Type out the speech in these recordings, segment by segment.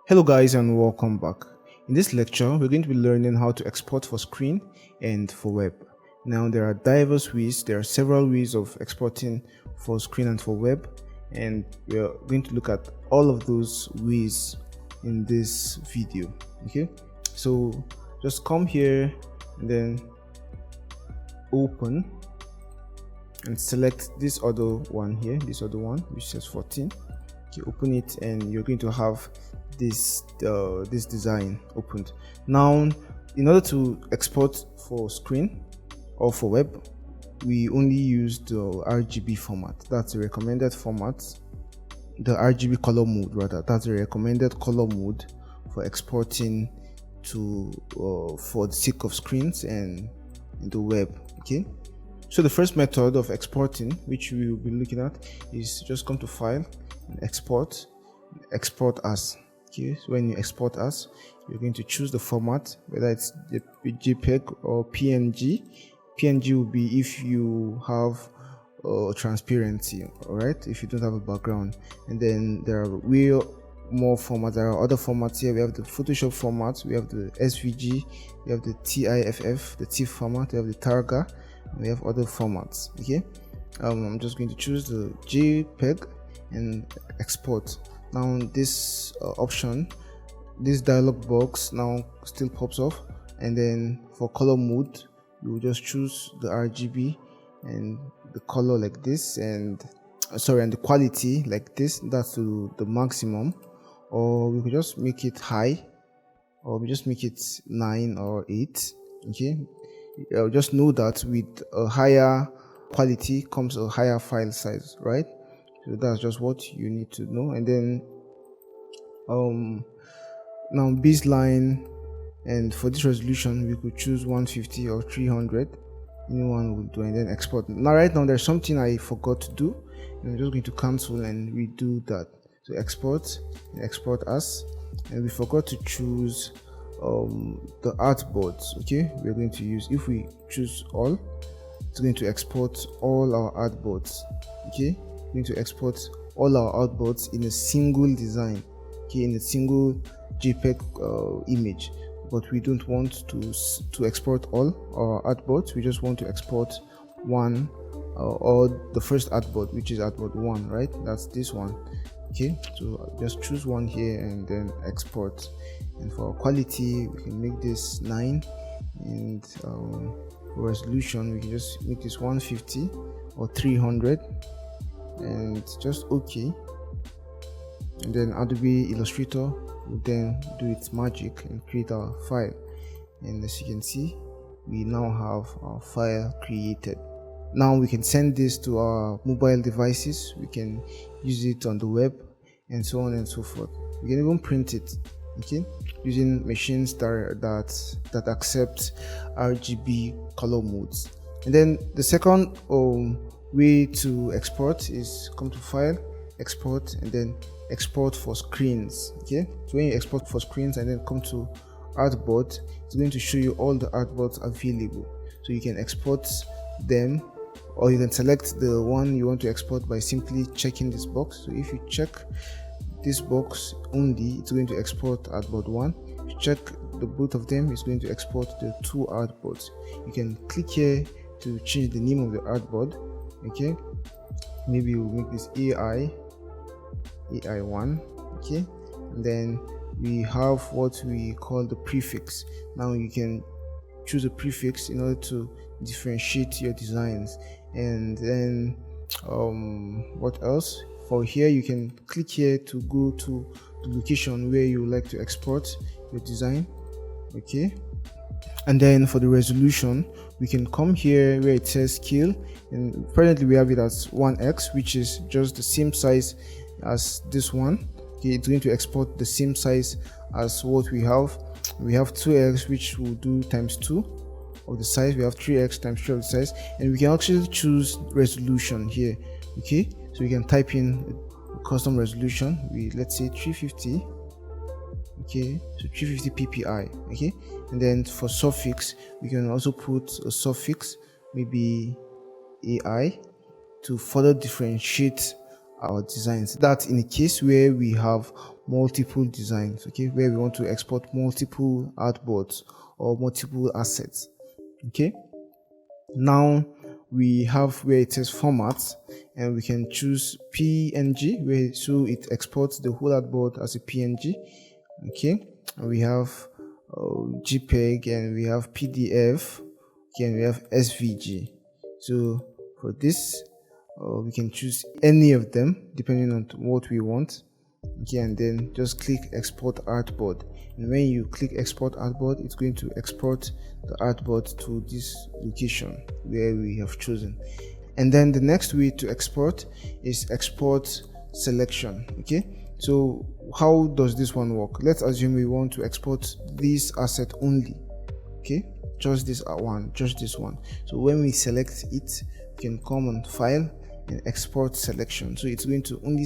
Hello guys and welcome back. In this lecture, we're going to be learning how to export for screen and for web. Now there are diverse ways, there are several ways of exporting for screen and for web, and we're going to look at all of those ways in this video. Okay, so just come here and then open and select this other one here, this other one which says 14. Okay, open it and you're going to have this design opened. Now in order to export for screen or for web, we only use the RGB format. That's the recommended format. The RGB color mode, rather, that's the recommended color mode for exporting to for the sake of screens and the web. Okay, so the first method of exporting, which we will be looking at, is just come to file and export as. Okay, so when you export as, you're going to choose the format, whether it's the JPEG or PNG. PNG will be if you have transparency, all right, if you don't have a background. And then there are way more formats. There are other formats here. We have the Photoshop format, we have the SVG, we have the TIFF, the TIFF format, we have the Targa, and we have other formats. Okay, I'm just going to choose the JPEG and export. Now this option, this dialog box now still pops off, and then for color mode you will just choose the RGB and the color like this, and and the quality like this. That's to the maximum, or we could just make it high, or we just make it 9 or 8. Okay, just know that with a higher quality comes a higher file size, right? So that's just what you need to know. And then now baseline, and for this resolution we could choose 150 or 300, anyone will do, and then export. Now right now there's something I forgot to do, and I'm just going to cancel and redo that. So export and export as, and we forgot to choose the artboards. Okay, we're going to use, if we choose all, it's going to export all our artboards. Okay, going to export all our artboards in a single design, okay, in a single JPEG image. But we don't want to export all our artboards. We just want to export one, or the first artboard, which is artboard 1, right? That's this one. Okay, so just choose one here and then export. And for quality, we can make this 9, and for resolution we can just make this 150 or 300, and just OK. And then Adobe Illustrator will then do its magic and create our file. And as you can see, we now have our file created. Now we can send this to our mobile devices, we can use it on the web, and so on and so forth. We can even print it, okay, using machines that accept RGB color modes. And then the second way to export is come to file, export, and then export for screens. Okay, so when you export for screens and then come to artboard, it's going to show you all the artboards available, so you can export them, or you can select the one you want to export by simply checking this box. So if you check this box only, it's going to export artboard 1. If you check the both of them, it's going to export the 2 artboards. You can click here to change the name of the artboard. Okay, maybe we'll make this AI1. Okay, and then we have what we call the prefix. Now you can choose a prefix in order to differentiate your designs. And then what else? For here, you can click here to go to the location where you would like to export your design. Okay, and then for the resolution, we can come here where it says scale, and presently we have it as 1x, which is just the same size as this one. Okay, it's going to export the same size as what we have. We have 2x, which will do times 2 of the size. We have 3x times 3 of the size, and we can actually choose resolution here. Okay, so we can type in a custom resolution. Let's say 350. Okay, so 350 ppi. Okay, and then for suffix, we can also put a suffix, maybe AI, to further differentiate our designs. That's in a case where we have multiple designs, okay, where we want to export multiple artboards or multiple assets. Okay, now we have where it says format, and we can choose PNG, where so it exports the whole artboard as a PNG. Okay, and we have JPEG, and we have PDF, okay, and we have SVG. So for this, we can choose any of them depending on what we want. Okay, and then just click export artboard, and when you click export artboard, it's going to export the artboard to this location where we have chosen. And then the next way to export is export selection. Okay, so how does this one work? Let's assume we want to export this asset only. Okay, just this one, just this one. So when we select it, we can come on file and export selection. So it's going to only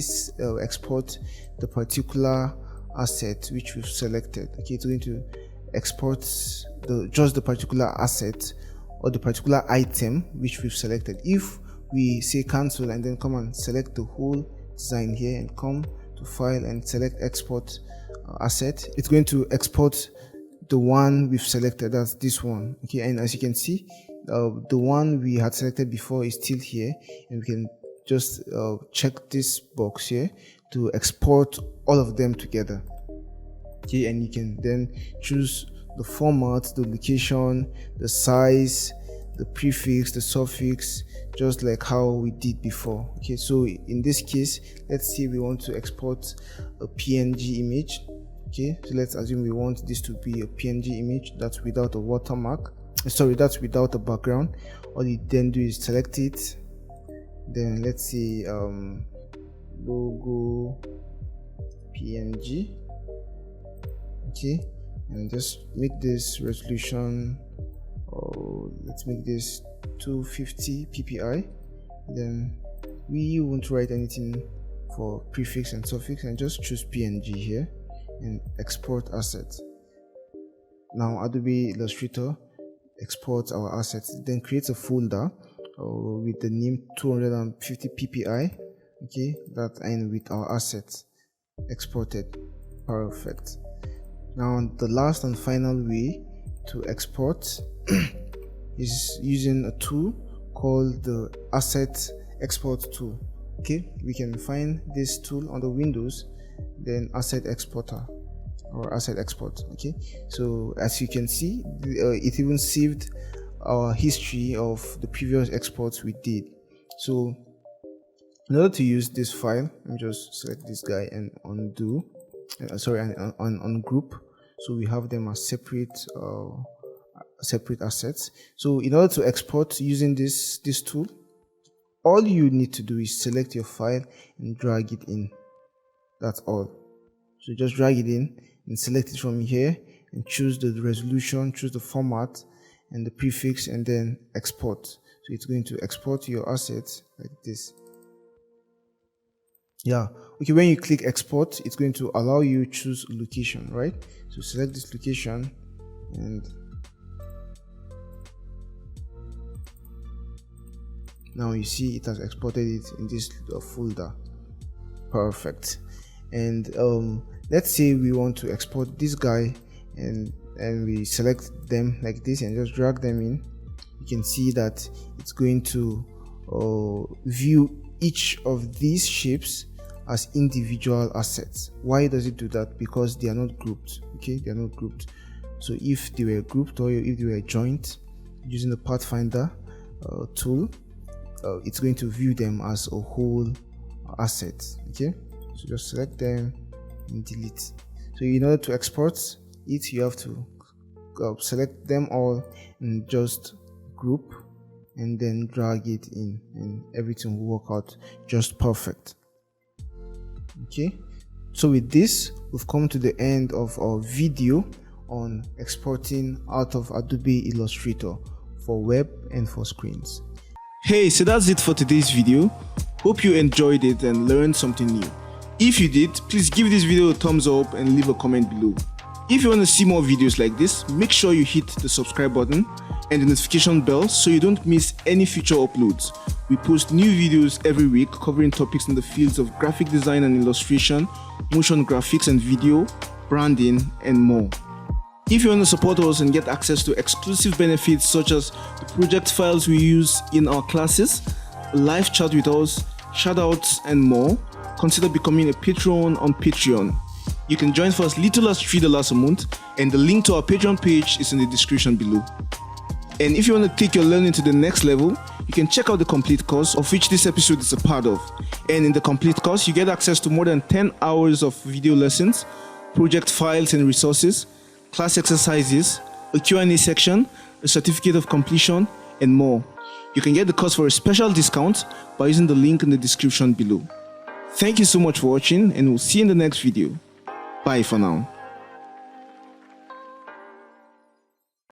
export the particular asset which we've selected. Okay, it's going to export just the particular asset or the particular item which we've selected. If we say cancel and then come and select the whole design here and come to file and select export asset, it's going to export the one we've selected, that's this one. Okay, and as you can see, the one we had selected before is still here, and we can just check this box here to export all of them together. Okay, and you can then choose the format, the location, the size, the prefix, the suffix, just like how we did before. Okay, so in this case, let's say we want to export a PNG image. Okay, so let's assume we want this to be a PNG image that's without a watermark. Sorry, that's without a background. All you then do is select it, then let's say logo PNG. Okay, and just make this resolution, let's make this 250 ppi. Then we won't write anything for prefix and suffix, and just choose PNG here and export assets. Now Adobe Illustrator exports our assets, then creates a folder with the name 250 ppi. Okay, that and with our assets exported. Perfect. Now the last and final way to export is using a tool called the asset export tool. Okay, we can find this tool on the Windows, then asset exporter or asset export. Okay, so as you can see, it even saved our history of the previous exports we did. So in order to use this file, let me just select this guy and undo, and ungroup, so we have them as separate assets. So in order to export using this tool, all you need to do is select your file and drag it in. That's all. So just drag it in and select it from here and choose the resolution, choose the format and the prefix, and then export. So it's going to export your assets like this. Yeah, okay, when you click export, it's going to allow you choose location, right? So select this location, and now you see it has exported it in this folder. Perfect. And let's say we want to export this guy, and we select them like this and just drag them in. You can see that it's going to view each of these shapes as individual assets. Why does it do that? Because they are not grouped. Okay, they are not grouped. So if they were grouped or if they were joined using the Pathfinder tool, it's going to view them as a whole asset. Okay, so just select them and delete. So in order to export it, you have to select them all and just group and then drag it in, and everything will work out just perfect. Okay, so with this, we've come to the end of our video on exporting out of Adobe Illustrator for web and for screens. Hey, so that's it for today's video. Hope you enjoyed it and learned something new. If you did, please give this video a thumbs up and leave a comment below. If you want to see more videos like this, make sure you hit the subscribe button and the notification bell so you don't miss any future uploads. We post new videos every week covering topics in the fields of graphic design and illustration, motion graphics and video, branding, and more. If you want to support us and get access to exclusive benefits such as the project files we use in our classes, a live chat with us, shoutouts, and more, consider becoming a patron on Patreon. You can join for as little as $3 a month, and the link to our Patreon page is in the description below. And if you want to take your learning to the next level, you can check out the complete course, of which this episode is a part of. And in the complete course, you get access to more than 10 hours of video lessons, project files and resources, class exercises, a Q&A section, a certificate of completion, and more. You can get the course for a special discount by using the link in the description below. Thank you so much for watching, and we'll see you in the next video. Bye for now.